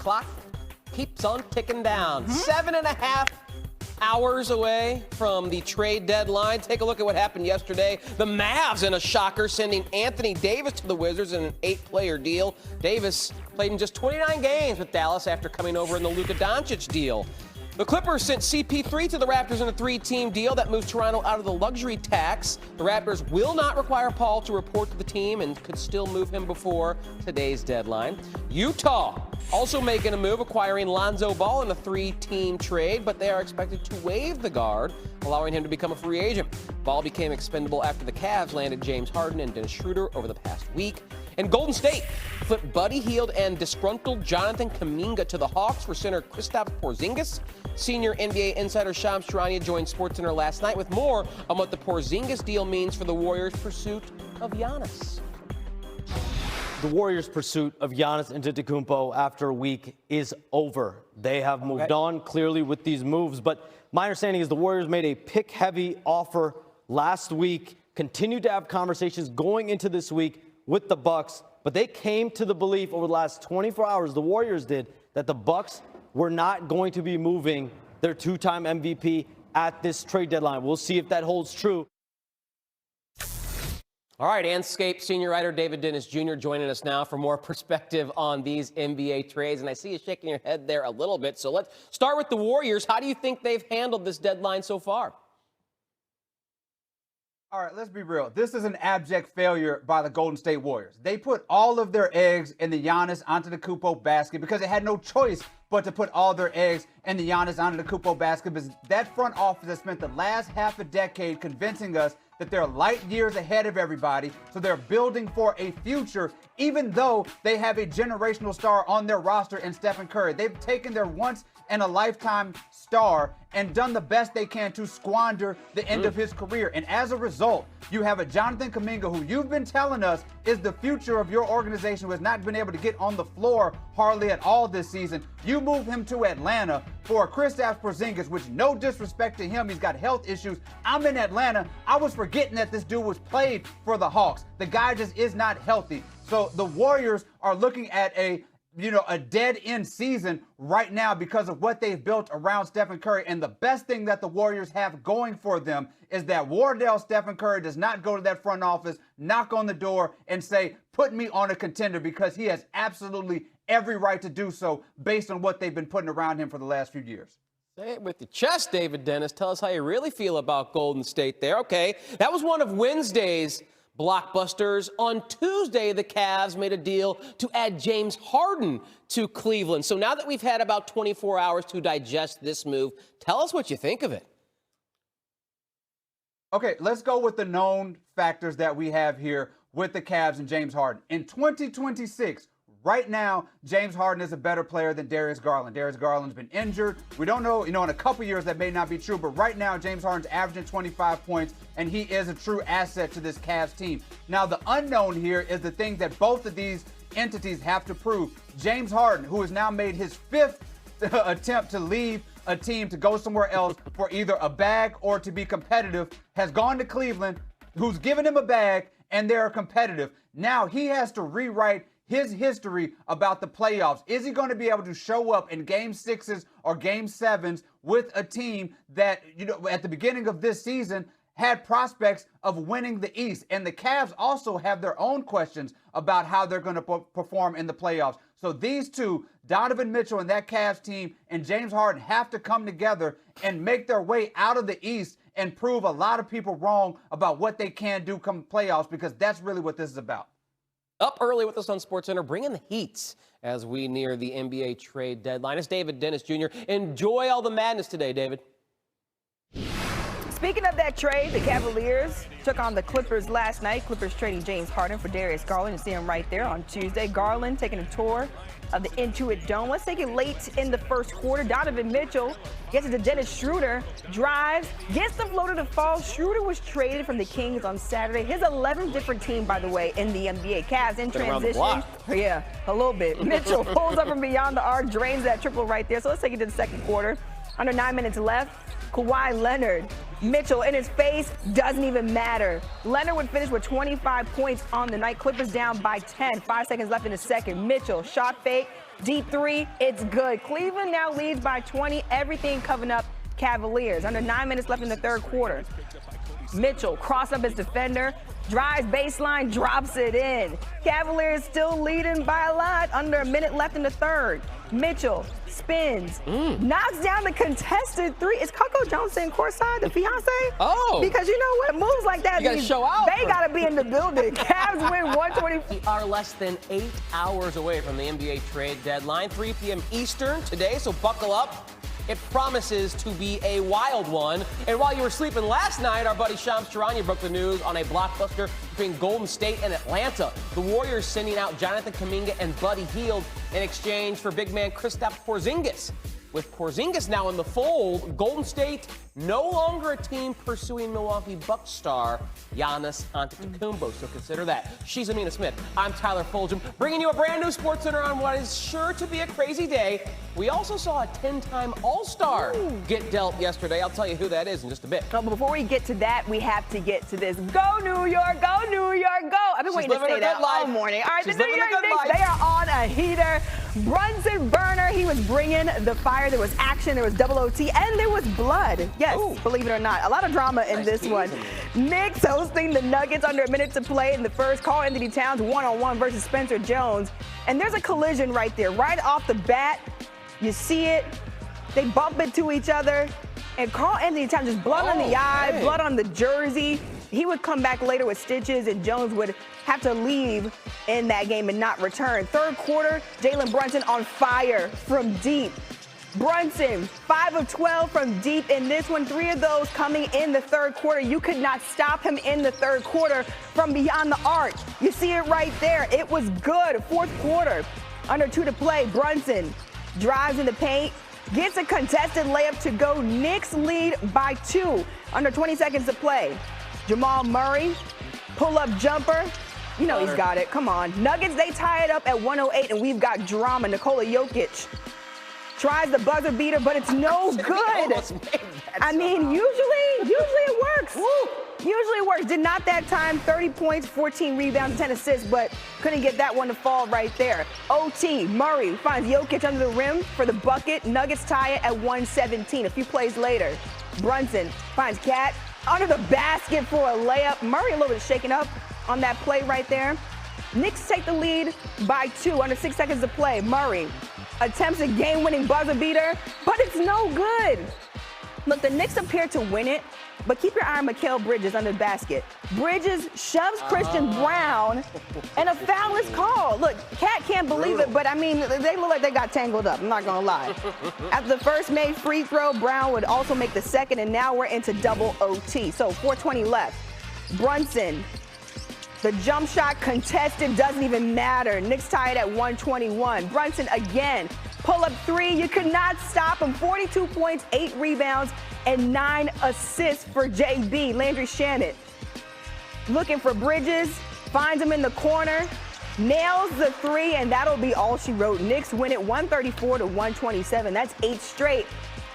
clock keeps on ticking down. 7.5 hours away from the trade deadline. Take a look at what happened yesterday. The Mavs, in a shocker, sending Anthony Davis to the Wizards in an 8-player deal. Davis played in just 29 games with Dallas after coming over in the Luka Doncic deal. The Clippers sent CP3 to the Raptors in a 3-team deal that moves Toronto out of the luxury tax. The Raptors will not require Paul to report to the team and could still move him before today's deadline. Utah also making a move, acquiring Lonzo Ball in a 3-team trade, but they are expected to waive the guard, allowing him to become a free agent. Ball became expendable after the Cavs landed James Harden and Dennis Schroeder over the past week. And Golden State flipped Buddy Hield and disgruntled Jonathan Kuminga to the Hawks for center Kristaps Porzingis. Senior NBA insider Shams Charania joined SportsCenter last night with more on what the Porzingis deal means for the Warriors' pursuit of Giannis. The Warriors' pursuit of Giannis Antetokounmpo after a week is over. They have moved on clearly with these moves, but my understanding is the Warriors made a pick-heavy offer last week, continued to have conversations going into this week with the Bucks, but they came to the belief over the last 24 hours, the Warriors did, that the Bucks were not going to be moving their two-time MVP at this trade deadline. We'll see if that holds true. All right, Anscape senior writer David Dennis Jr. joining us now for more perspective on these NBA trades. And I see you shaking your head there a little bit. So let's start with the Warriors. How do you think they've handled this deadline so far? All right, let's be real. This is an abject failure by the Golden State Warriors. They put all of their eggs in the Giannis Antetokounmpo basket because they had no choice but to put all their eggs in the Giannis Antetokounmpo basket, because that front office has spent the last half a decade convincing us that they're light years ahead of everybody, so they're building for a future, even though they have a generational star on their roster in Stephen Curry. They've taken their once-in-a-lifetime star and done the best they can to squander the end of his career. And as a result, you have a Jonathan Kuminga, who you've been telling us is the future of your organization, who has not been able to get on the floor hardly at all this season. You move him to Atlanta for Kristaps Porzingis, which, no disrespect to him, he's got health issues. I'm in Atlanta. I was forgetting that this dude was played for the Hawks. The guy just is not healthy. So the Warriors are looking at a dead-end season right now because of what they've built around Stephen Curry. And the best thing that the Warriors have going for them is that Wardell Stephen Curry does not go to that front office, knock on the door, and say, put me on a contender, because he has absolutely every right to do so based on what they've been putting around him for the last few years. Say it with your chest, David Dennis. Tell us how you really feel about Golden State there. Okay, that was one of Wednesday's blockbusters. On Tuesday, the Cavs made a deal to add James Harden to Cleveland. So now that we've had about 24 hours to digest this move, tell us what you think of it. Okay, let's go with the known factors that we have here with the Cavs and James Harden. In 2026, right now, James Harden is a better player than Darius Garland. Darius Garland's been injured. We don't know, in a couple years that may not be true, but right now, James Harden's averaging 25 points, and he is a true asset to this Cavs team. Now, the unknown here is the thing that both of these entities have to prove. James Harden, who has now made his 5th attempt to leave a team to go somewhere else for either a bag or to be competitive, has gone to Cleveland, who's given him a bag, and they're competitive. Now he has to rewrite his history about the playoffs. Is he going to be able to show up in game 6s or game 7s with a team that, at the beginning of this season had prospects of winning the East? And the Cavs also have their own questions about how they're going to perform in the playoffs. So these two, Donovan Mitchell and that Cavs team, and James Harden, have to come together and make their way out of the East and prove a lot of people wrong about what they can do come playoffs, because that's really what this is about. Up early with us on SportsCenter, bringing the heats as we near the NBA trade deadline. It's David Dennis Jr. Enjoy all the madness today, David. Speaking of that trade, the Cavaliers took on the Clippers last night. Clippers trading James Harden for Darius Garland. You see him right there on Tuesday. Garland taking a tour of the Intuit Dome. Let's take it late in the first quarter. Donovan Mitchell gets it to Dennis Schroeder, drives, gets the floater to fall. Schroeder was traded from the Kings on Saturday. His 11th different team, by the way, in the NBA. Cavs in transition. Yeah, a little bit. Mitchell pulls up from beyond the arc, drains that triple right there. So let's take it to the second quarter. Under 9 minutes left. Kawhi Leonard, Mitchell in his face, doesn't even matter. Leonard would finish with 25 points on the night. Clippers down by 10. 5 seconds left in the second. Mitchell, shot fake, Deep three, it's good. Cleveland now leads by 20. Everything coming up Cavaliers. Under 9 minutes left in the third quarter. Mitchell cross up his defender, drives baseline, drops it in. Cavaliers still leading by a lot. Under a minute left in the third. Mitchell spins, knocks down the contested three. Is Coco Jones sitting courtside, the fiance? Oh. Because you know what? Moves like that, You gotta show out. they got to be in the building. Cavs win 120. We are less than 8 hours away from the NBA trade deadline, 3 p.m. Eastern today, so buckle up. It promises to be a wild one. And while you were sleeping last night, our buddy Shams Charania broke the news on a blockbuster between Golden State and Atlanta. The Warriors sending out Jonathan Kuminga and Buddy Hield in exchange for big man Kristaps Porzingis. With Porzingis now in the fold, Golden State no longer a team pursuing Milwaukee Bucks star Giannis Antetokounmpo. So consider that. She's Amina Smith. I'm Tyler Fulgham, bringing you a brand new Sports Center on what is sure to be a crazy day. We also saw a 10-time All-Star get dealt yesterday. I'll tell you who that is in just a bit. No, but before we get to that, we have to get to this. Go New York, go New York, go. I've been waiting to say that all morning. All right, the New York Knicks, they are on a heater. Brunson Burner, he was bringing the fire. There was action, there was double OT, and there was blood. Yes, believe it or not. A lot of drama in this one. Knicks hosting the Nuggets under a minute to play in the first. Karl Anthony Towns one-on-one versus Spencer Jones. And there's a collision right there. Right off the bat, you see it. They bump into each other. And Karl Anthony Towns, just blood on the eye, blood on the jersey. He would come back later with stitches, and Jones would have to leave in that game and not return. Third quarter, Jalen Brunson on fire from deep. Brunson, 5 of 12 from deep in this one. 3 of those coming in the third quarter. You could not stop him in the third quarter from beyond the arc. You see it right there. It was good. Fourth quarter, under 2 to play. Brunson drives in the paint, gets a contested layup to go. Knicks lead by 2. Under 20 seconds to play. Jamal Murray, pull-up jumper. You know he's got it. Come on. Nuggets, they tie it up at 108, and we've got drama. Nikola Jokic tries the buzzer beater, but it's no good. I mean, usually it works. Usually it works. Did not that time. 30 points, 14 rebounds, 10 assists, but couldn't get that one to fall right there. OT, Murray finds Jokic under the rim for the bucket. Nuggets tie it at 117. A few plays later, Brunson finds Cat under the basket for a layup. Murray a little bit shaken up on that play right there. Knicks take the lead by 2. Under 6 seconds to play. Murray attempts a game-winning buzzer beater, but it's no good. Look, the Knicks appear to win it, but keep your eye on Mikal Bridges under the basket. Bridges shoves Christian Brown, and a foul is called. Look, Cat can't believe it, but I mean, they look like they got tangled up. I'm not gonna lie. After the first made free throw, Brown would also make the second, and now we're into double OT. So 4:20 left. Brunson, the jump shot contested, doesn't even matter. Knicks tie it at 121. Brunson again, pull-up 3. You could not stop him. 42 points, 8 rebounds, and 9 assists for JB. Landry Shamet looking for Bridges, finds him in the corner, nails the 3, and that'll be all she wrote. Knicks win it 134 to 127. That's 8 straight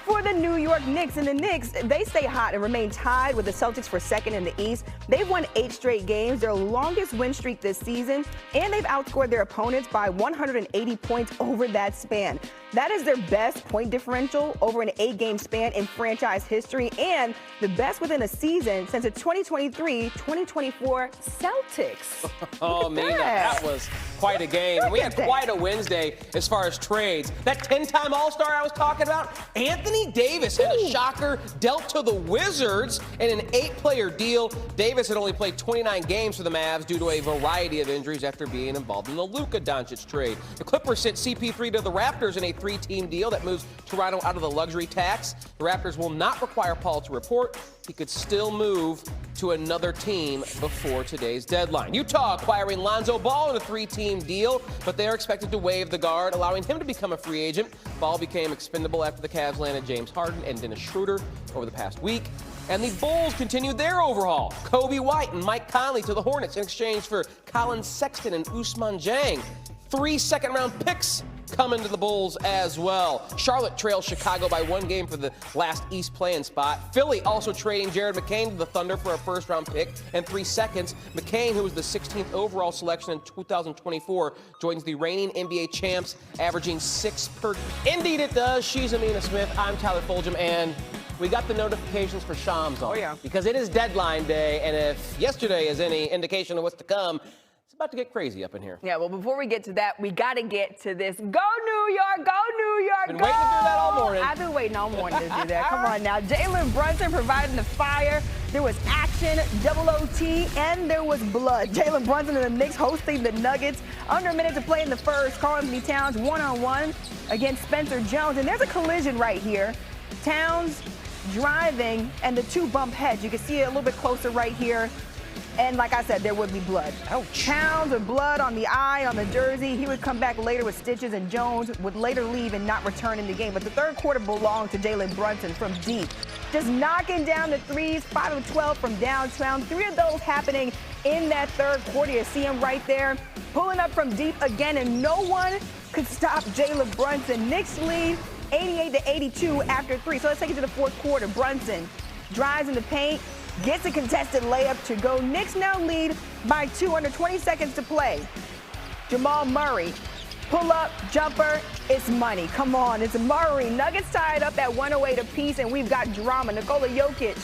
for the New York Knicks. And the Knicks, they stay hot and remain tied with the Celtics for second in the East. They've won 8 straight games, their longest win streak this season, and they've outscored their opponents by 180 points over that span. That is their best point differential over an 8-game span in franchise history, and the best within a season since the 2023-2024 Celtics. Oh, man, that was quite a game. We had quite a Wednesday as far as trades. That 10-time All-Star I was talking about, Anthony Davis had a shocker dealt to the Wizards in an 8-player deal. Davis had only played 29 games for the Mavs due to a variety of injuries after being involved in the Luka Doncic trade. The Clippers sent CP3 to the Raptors in a 3-team deal that moves Toronto out of the luxury tax. The Raptors will not require Paul to report. He could still move to another team before today's deadline. Utah acquiring Lonzo Ball in a 3-team deal, but they are expected to waive the guard, allowing him to become a free agent. Ball became expendable after the Cavs landed James Harden and Dennis Schroeder over the past week. And the Bulls continued their overhaul. Kobe White and Mike Conley to the Hornets in exchange for Colin Sexton and Ousmane Dieng. 3 second-round picks coming to the Bulls as well. Charlotte trails Chicago by 1 game for the last East play-in spot. Philly also trading Jared McCain to the Thunder for a first-round pick and 3 seconds. McCain, who was the 16th overall selection in 2024, joins the reigning NBA champs, averaging 6 per. Indeed it does. She's Amina Smith. I'm Tyler Fulgham, and we got the notifications for Shams on. Oh, yeah. Because it is deadline day, and if yesterday is any indication of what's to come, it's about to get crazy up in here. Yeah, well, before we get to that, we got to get to this. Go New York, go New York, Been go! waiting to do that all morning. I've been waiting all morning to do that. Come on now. Jalen Brunson providing the fire. There was action, double OT, and there was blood. Jalen Brunson and the Knicks hosting the Nuggets. Under a minute to play in the first. Karl-Anthony Towns one-on-one against Spencer Jones. And there's a collision right here. Towns driving, and the two bump heads. You can see it a little bit closer right here. And like I said, there would be blood. Ouch. Towns with blood on the eye, on the jersey. He would come back later with stitches, and Jones would later leave and not return in the game. But the third quarter belonged to Jalen Brunson from deep. Just knocking down the threes, 5 of 12 from downtown. 3 of those happening in that third quarter. You see him right there, pulling up from deep again, and no one could stop Jalen Brunson. Knicks lead 88-82 after 3. So let's take it to the fourth quarter. Brunson drives in the paint, gets a contested layup to go. Knicks now lead by 2 under 20 seconds to play. Jamal Murray, pull up, jumper, it's money. Come on, it's Murray. Nuggets tied up at 108 apiece, and we've got drama. Nikola Jokic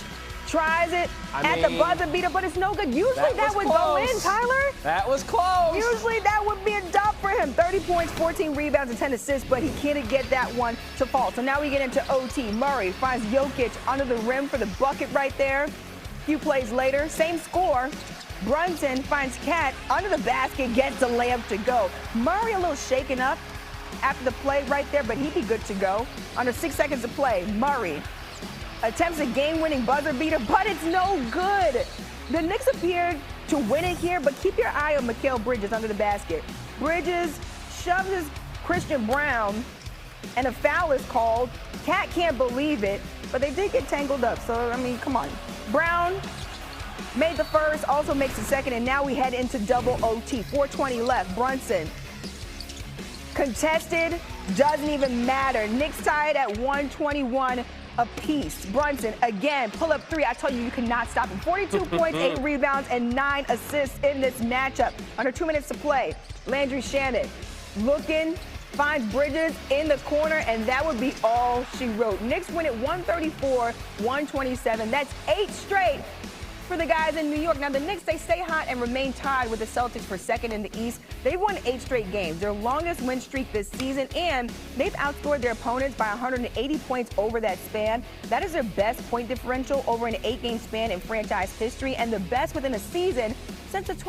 tries it at the buzzer beater, but it's no good. Usually that would go in, Tyler. That was close. Usually that would be a dub for him. 30 points, 14 rebounds, and 10 assists, but he can't get that one to fall. So now we get into OT. Murray finds Jokic under the rim for the bucket right there. A few plays later, same score. Brunson finds Cat under the basket, gets the layup to go. Murray a little shaken up after the play right there, but he'd be good to go. Under 6 seconds to play, Murray attempts a game-winning buzzer beater, but it's no good. The Knicks appeared to win it here, but keep your eye on Mikal Bridges under the basket. Bridges shoves his Christian Brown, and a foul is called. Cat can't believe it, but they did get tangled up, so, I mean, come on. Brown made the first, also makes the second, and now we head into double OT. 4:20 left. Brunson contested, doesn't even matter. Knicks tied at 121 apiece. Brunson again, pull up 3. I told you cannot stop him. 42 points, 8 rebounds, and 9 assists in this matchup. Under 2 minutes to play. Landry Shamet looking, finds Bridges in the corner, and that would be all she wrote. Knicks win at 134-127. That's 8 straight for the guys in New York. Now, the Knicks, they stay hot and remain tied with the Celtics for second in the East. They've won 8 straight games, their longest win streak this season, and they've outscored their opponents by 180 points over that span. That is their best point differential over an 8-game span in franchise history, and the best within a season since the